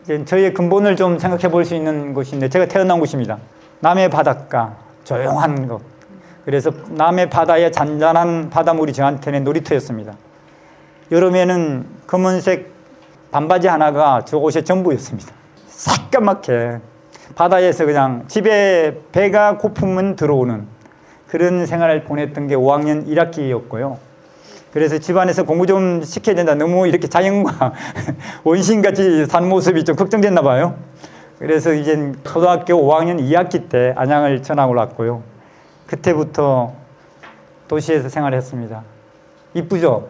이제 저희의 근본을 좀 생각해 볼 수 있는 곳인데, 제가 태어난 곳입니다. 남해 바닷가, 조용한 곳. 그래서 남해 바다의 잔잔한 바닷물이 저한테는 놀이터였습니다. 여름에는 검은색 반바지 하나가 저 옷의 전부였습니다. 새까맣게 바다에서 그냥 집에 배가 고프면 들어오는 그런 생활을 보냈던 게 5학년 1학기였고요. 그래서 집안에서 공부 좀 시켜야 된다. 너무 이렇게 자연과 원신같이 사는 모습이 좀 걱정됐나 봐요. 그래서 이제 초등학교 5학년 2학기 때 안양을 전학을 왔고요. 그때부터 도시에서 생활했습니다. 이쁘죠?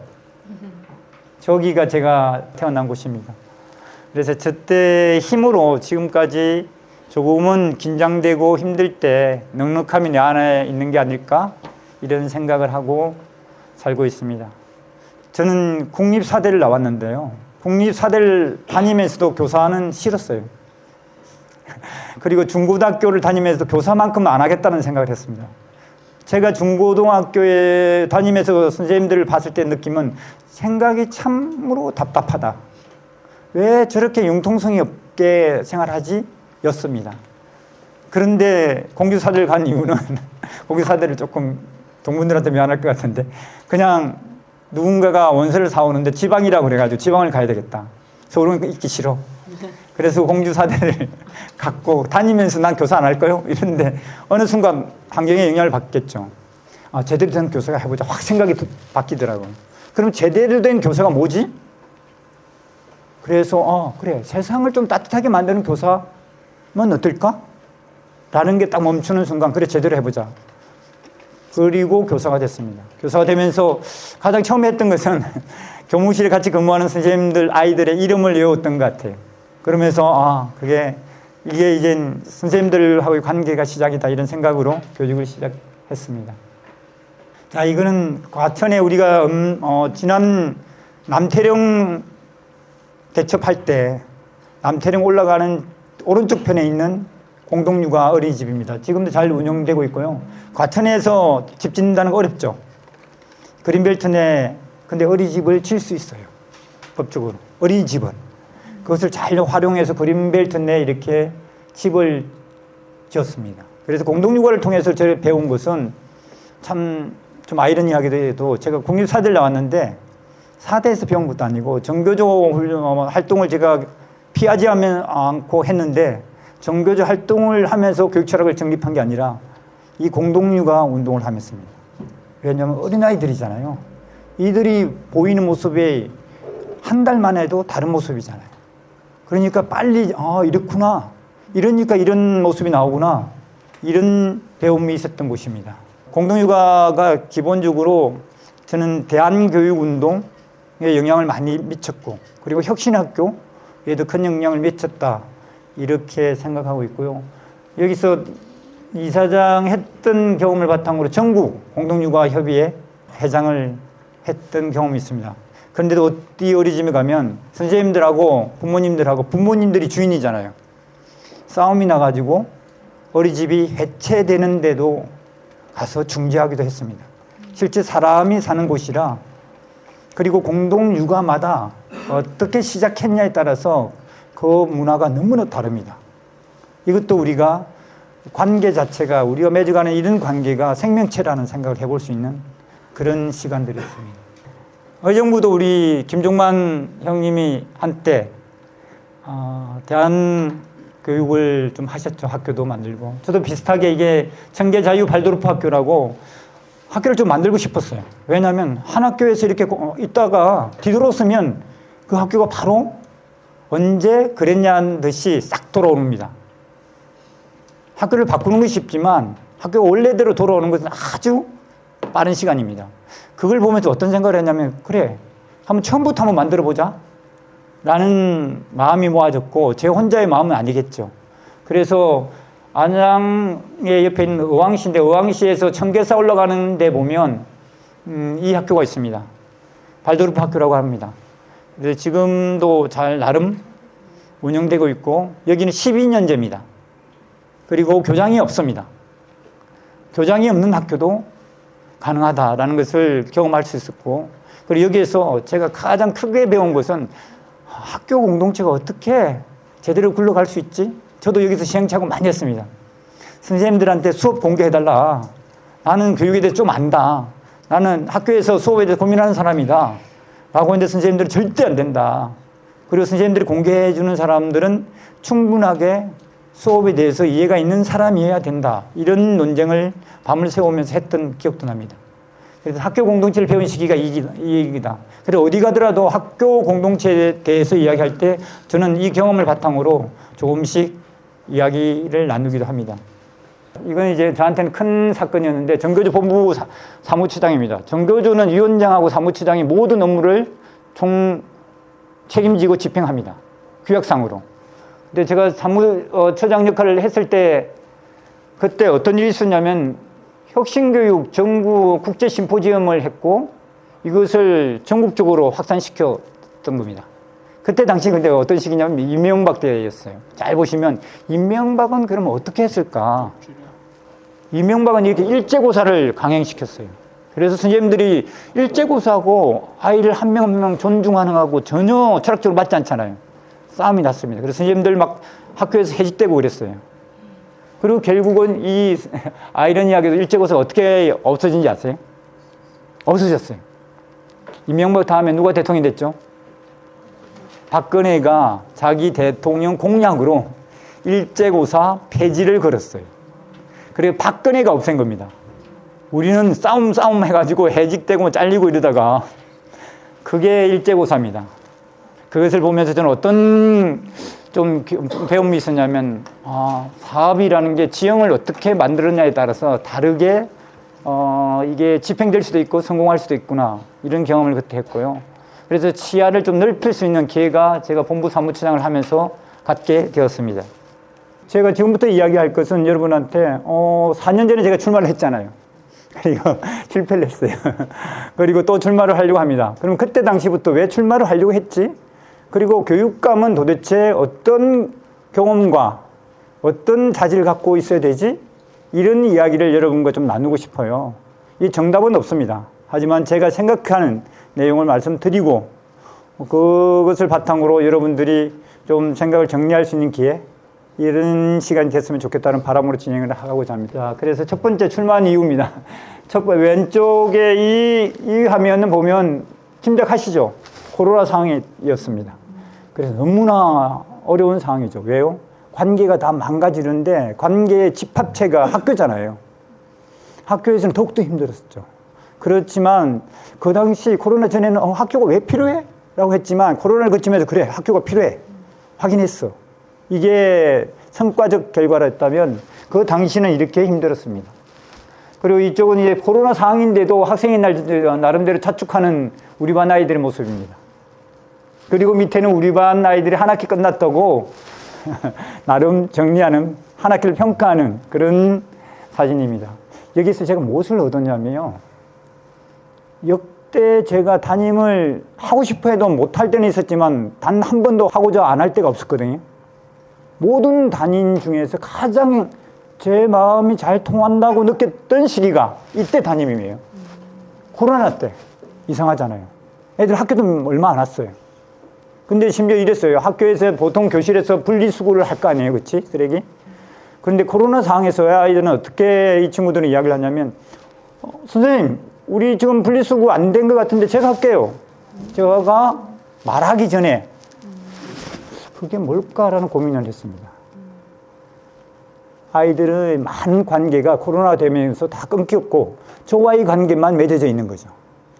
저기가 제가 태어난 곳입니다. 그래서 저때 힘으로 지금까지 조금은 긴장되고 힘들 때 넉넉함이 내 안에 있는 게 아닐까? 이런 생각을 하고 살고 있습니다. 저는 국립사대를 나왔는데요. 국립사대를 다니면서도 교사는 싫었어요. 그리고 중고등학교를 다니면서도 교사만큼 안 하겠다는 생각을 했습니다. 제가 중고등학교에 다니면서 선생님들을 봤을 때 느낌은 생각이 참으로 답답하다. 왜 저렇게 융통성이 없게 생활하지? 였습니다. 그런데 공주사대를 간 이유는 공주사대를 조금 동문들한테 미안할 것 같은데, 그냥 누군가가 원서를 사오는데 지방이라고 그래가지고 지방을 가야 되겠다. 서울은 있기 싫어. 그래서 공주사대를 갖고 다니면서 난 교사 안 할 거요? 이랬는데 어느 순간 환경의 영향을 받겠죠. 아, 제대로 된 교사가 해보자. 확 생각이 바뀌더라고요. 그럼 제대로 된 교사가 뭐지? 그래서 그래, 세상을 좀 따뜻하게 만드는 교사면 어떨까? 라는 게 딱 멈추는 순간, 그래, 제대로 해보자. 그리고 교사가 됐습니다. 교사가 되면서 가장 처음에 했던 것은 교무실에 같이 근무하는 선생님들 아이들의 이름을 외웠던 것 같아요. 그러면서 이게 이제 선생님들하고의 관계가 시작이다, 이런 생각으로 교육을 시작했습니다. 자, 이거는 과천에 우리가 지난 남태령 대첩할 때 남태령 올라가는 오른쪽 편에 있는 공동육아 어린이집입니다. 지금도 잘 운영되고 있고요. 과천에서 집 짓는다는 거 어렵죠. 그린벨트 내 근데 어린이집을 질 수 있어요. 법적으로. 어린이집은. 그것을 잘 활용해서 그린벨트 내 이렇게 집을 지었습니다. 그래서 공동육아를 통해서 제가 배운 것은 참 좀 아이러니하게도 해도, 제가 국립사대를 나왔는데 사대에서 배운 것도 아니고 정교조 활동을 제가 피하지 않고 했는데, 정교조 활동을 하면서 교육 철학을 정립한 게 아니라 이 공동육아 운동을 하면서입니다. 왜냐하면 어린아이들이잖아요. 이들이 보이는 모습이 한 달 만에도 다른 모습이잖아요. 그러니까 빨리 이렇구나, 이러니까 이런 모습이 나오구나, 이런 배움이 있었던 곳입니다. 공동육아가 기본적으로 저는 대한교육운동에 영향을 많이 미쳤고, 그리고 혁신학교에도 큰 영향을 미쳤다, 이렇게 생각하고 있고요. 여기서 이사장 했던 경험을 바탕으로 전국 공동육아협의회 회장을 했던 경험이 있습니다. 그런데도 어디 어린이집에 가면 선생님들하고 부모님들이 주인이잖아요. 싸움이 나가지고 어린이집이 해체되는데도 가서 중재하기도 했습니다. 실제 사람이 사는 곳이라, 그리고 공동육아마다 어떻게 시작했냐에 따라서 그 문화가 너무나 다릅니다. 이것도 우리가 관계 자체가, 우리가 맺어가는 이런 관계가 생명체라는 생각을 해볼 수 있는 그런 시간들이었습니다. 의정부도 우리 김종만 형님이 한때 대한교육을 좀 하셨죠. 학교도 만들고. 저도 비슷하게 이게 청계자유 발도르프 학교라고 학교를 좀 만들고 싶었어요. 왜냐하면 한 학교에서 이렇게 있다가 뒤돌아서면 그 학교가 바로 언제 그랬냐는 듯이 싹 돌아옵니다. 학교를 바꾸는 건 쉽지만 학교가 원래대로 돌아오는 것은 아주 빠른 시간입니다. 그걸 보면서 어떤 생각을 했냐면, 그래, 처음부터 한번 만들어보자 라는 마음이 모아졌고, 제 혼자의 마음은 아니겠죠. 그래서 안양의 옆에 있는 의왕시인데, 의왕시에서 청계사 올라가는 데 보면 이 학교가 있습니다. 발도르프 학교라고 합니다. 그래서 지금도 잘 나름 운영되고 있고, 여기는 12년제입니다. 그리고 교장이 없습니다. 교장이 없는 학교도 가능하다라는 것을 경험할 수 있었고, 그리고 여기에서 제가 가장 크게 배운 것은 학교 공동체가 어떻게 제대로 굴러갈 수 있지? 저도 여기서 시행착오 많이 했습니다. 선생님들한테 수업 공개해달라. 나는 교육에 대해서 좀 안다. 나는 학교에서 수업에 대해서 고민하는 사람이다. 라고 했는데 선생님들은 절대 안 된다. 그리고 선생님들이 공개해 주는 사람들은 충분하게 수업에 대해서 이해가 있는 사람이어야 된다. 이런 논쟁을 밤을 새우면서 했던 기억도 납니다. 그래서 학교 공동체를 배운 시기가 이 얘기다. 그래서 어디 가더라도 학교 공동체에 대해서 이야기할 때 저는 이 경험을 바탕으로 조금씩 이야기를 나누기도 합니다. 이건 이제 저한테는 큰 사건이었는데 정교조 본부 사무처장입니다. 정교조는 위원장하고 사무처장이 모든 업무를 책임지고 집행합니다. 규약상으로. 근데 제가 사무처장 역할을 했을 때 그때 어떤 일이 있었냐면 혁신교육 정부 국제 심포지엄을 했고 이것을 전국적으로 확산시켰던 겁니다. 그때 당시 근데 어떤 시기냐면 이명박 때였어요. 잘 보시면 이명박은 그러면 어떻게 했을까? 이명박은 이렇게 일제고사를 강행시켰어요. 그래서 선생님들이 일제고사하고 아이를 한 명 한 명 존중하는 거하고 전혀 철학적으로 맞지 않잖아요. 싸움이 났습니다. 그래서 선생님들 막 학교에서 해직되고 그랬어요. 그리고 결국은 이 아이러니하게도 일제고사가 어떻게 없어진지 아세요? 없어졌어요. 이명박 다음에 누가 대통령이 됐죠? 박근혜가 자기 대통령 공약으로 일제고사 폐지를 걸었어요. 그리고 박근혜가 없앤 겁니다. 우리는 싸움 해가지고 해직되고 잘리고 이러다가 그게 일제고사입니다. 그것을 보면서 저는 어떤 좀 배움이 있었냐면 사업이라는 게 지형을 어떻게 만들었냐에 따라서 다르게 이게 집행될 수도 있고 성공할 수도 있구나 이런 경험을 그때 했고요. 그래서 시야를 좀 넓힐 수 있는 기회가 제가 본부 사무처장을 하면서 갖게 되었습니다. 제가 지금부터 이야기할 것은 여러분한테 4년 전에 제가 출마를 했잖아요. 그리고 실패를 했어요. 그리고 또 출마를 하려고 합니다. 그럼 그때 당시부터 왜 출마를 하려고 했지? 그리고 교육감은 도대체 어떤 경험과 어떤 자질을 갖고 있어야 되지? 이런 이야기를 여러분과 좀 나누고 싶어요. 이 정답은 없습니다. 하지만 제가 생각하는 내용을 말씀드리고 그것을 바탕으로 여러분들이 좀 생각을 정리할 수 있는 기회 이런 시간이 됐으면 좋겠다는 바람으로 진행을 하고자 합니다. 그래서 첫 번째 출마한 이유입니다. 왼쪽에 이 화면을 보면 짐작하시죠? 코로나 상황이었습니다. 그래서 너무나 어려운 상황이죠. 왜요? 관계가 다 망가지는데 관계의 집합체가 학교잖아요. 학교에서는 더욱더 힘들었죠. 그렇지만 그 당시 코로나 전에는 학교가 왜 필요해? 라고 했지만 코로나를 거치면서 그래 학교가 필요해. 확인했어. 이게 성과적 결과였다면 그 당시는 이렇게 힘들었습니다. 그리고 이쪽은 이제 코로나 상황인데도 학생의 나름대로 자축하는 우리 반 아이들의 모습입니다. 그리고 밑에는 우리 반 아이들이 한 학기 끝났다고 나름 정리하는 한 학기를 평가하는 그런 사진입니다. 여기서 제가 무엇을 얻었냐면요. 역대 제가 담임을 하고 싶어 해도 못할 때는 있었지만 단 한 번도 하고자 안 할 때가 없었거든요. 모든 담임 중에서 가장 제 마음이 잘 통한다고 느꼈던 시기가 이때 담임이에요. 코로나 때. 이상하잖아요. 애들 학교도 얼마 안 왔어요. 근데 심지어 이랬어요. 학교에서 보통 교실에서 분리수거를 할 거 아니에요. 그치? 쓰레기? 그런데 코로나 상황에서 아이들은 어떻게 이 친구들은 이야기를 하냐면 선생님, 우리 지금 분리수거 안 된 것 같은데 제가 할게요. 제가 말하기 전에 그게 뭘까라는 고민을 했습니다. 아이들의 많은 관계가 코로나 되면서 다 끊겼고 저와의 관계만 맺어져 있는 거죠.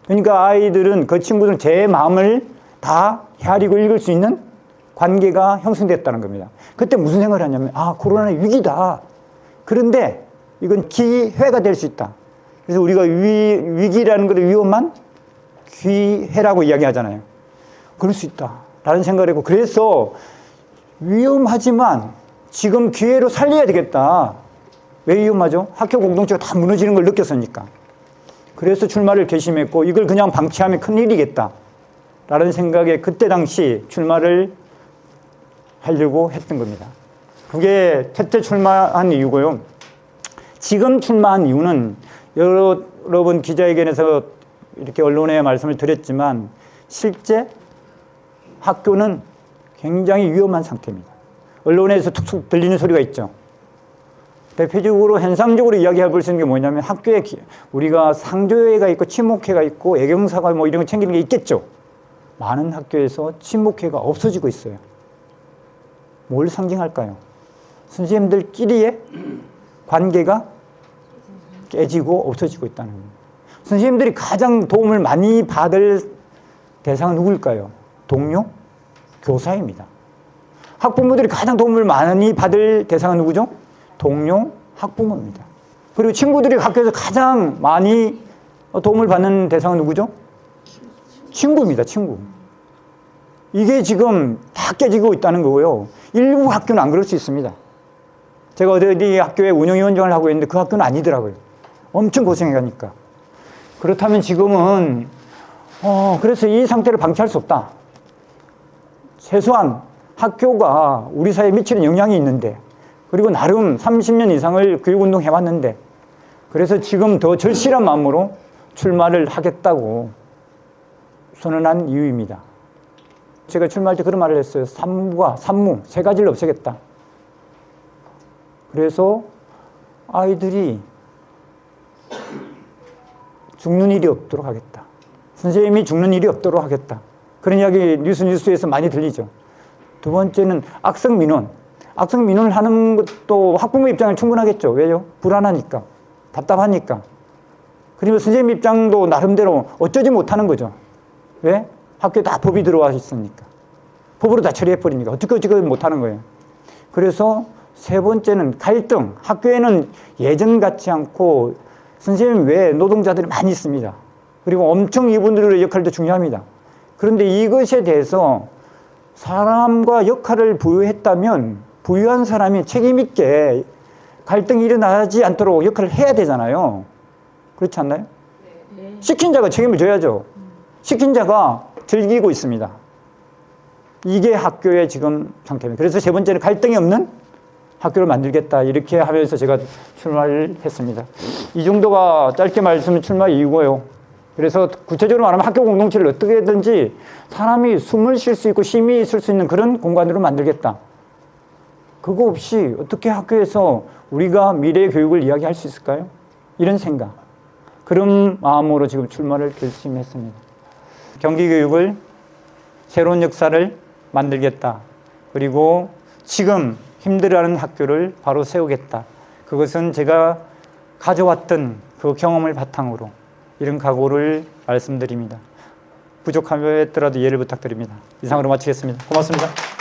그러니까 아이들은 그 친구들은 제 마음을 다 헤아리고 읽을 수 있는 관계가 형성됐다는 겁니다. 그때 무슨 생각을 하냐면 코로나는 위기다. 그런데 이건 기회가 될 수 있다. 그래서 우리가 위기라는 걸 위험한 기회라고 이야기하잖아요. 그럴 수 있다. 라는 생각을 했고 그래서 위험하지만 지금 기회로 살려야 되겠다. 왜 위험하죠? 학교 공동체가 다 무너지는 걸 느꼈으니까. 그래서 출마를 결심했고 이걸 그냥 방치하면 큰일이겠다. 라는 생각에 그때 당시 출마를 하려고 했던 겁니다. 그게 첫째 출마한 이유고요. 지금 출마한 이유는 여러분 기자회견에서 이렇게 언론에 말씀을 드렸지만 실제 학교는 굉장히 위험한 상태입니다. 언론에서 툭툭 들리는 소리가 있죠. 대표적으로 현상적으로 이야기해 볼 수 있는 게 뭐냐면 학교에 우리가 상조회가 있고 친목회가 있고 애경사가 뭐 이런 거 챙기는 게 있겠죠. 많은 학교에서 친목회가 없어지고 있어요. 뭘 상징할까요? 선생님들끼리의 관계가 깨지고 없어지고 있다는 겁니다. 선생님들이 가장 도움을 많이 받을 대상은 누굴까요? 동료? 교사입니다. 학부모들이 가장 도움을 많이 받을 대상은 누구죠? 동료, 학부모입니다. 그리고 친구들이 학교에서 가장 많이 도움을 받는 대상은 누구죠? 친구입니다. 친구. 이게 지금 다 깨지고 있다는 거고요. 일부 학교는 안 그럴 수 있습니다. 제가 어디 학교에 운영위원장을 하고 있는데 그 학교는 아니더라고요. 엄청 고생해 가니까. 그렇다면 지금은 그래서 이 상태를 방치할 수 없다. 최소한 학교가 우리 사회에 미치는 영향이 있는데, 그리고 나름 30년 이상을 교육운동 해왔는데, 그래서 지금 더 절실한 마음으로 출마를 하겠다고 선언한 이유입니다. 제가 출마할 때 그런 말을 했어요. 산무 세 가지를 없애겠다. 그래서 아이들이 죽는 일이 없도록 하겠다. 선생님이 죽는 일이 없도록 하겠다. 그런 이야기 뉴스에서 많이 들리죠. 두 번째는 악성민원. 악성민원을 하는 것도 학부모 입장은 충분하겠죠. 왜요? 불안하니까. 답답하니까. 그리고 선생님 입장도 나름대로 어쩌지 못하는 거죠. 왜? 학교에 다 법이 들어와 있으니까. 법으로 다 처리해버리니까. 어떻게 못하는 거예요. 그래서 세 번째는 갈등. 학교에는 예전 같지 않고 선생님 외에 노동자들이 많이 있습니다. 그리고 엄청 이분들의 역할도 중요합니다. 그런데 이것에 대해서 사람과 역할을 부여했다면 부여한 사람이 책임있게 갈등이 일어나지 않도록 역할을 해야 되잖아요. 그렇지 않나요? 네. 시킨 자가 책임을 져야죠. 시킨 자가 즐기고 있습니다. 이게 학교의 지금 상태입니다. 그래서 세 번째는 갈등이 없는 학교를 만들겠다. 이렇게 하면서 제가 출마를 했습니다. 이 정도가 짧게 말씀은 출마 이유고요. 그래서 구체적으로 말하면 학교 공동체를 어떻게든지 사람이 숨을 쉴 수 있고 쉼이 있을 수 있는 그런 공간으로 만들겠다. 그거 없이 어떻게 학교에서 우리가 미래의 교육을 이야기할 수 있을까요? 이런 생각. 그런 마음으로 지금 출마를 결심했습니다. 경기교육을 새로운 역사를 만들겠다. 그리고 지금 힘들어하는 학교를 바로 세우겠다. 그것은 제가 가져왔던 그 경험을 바탕으로 이런 각오를 말씀드립니다. 부족하더라도 이해를 부탁드립니다. 이상으로 마치겠습니다. 고맙습니다.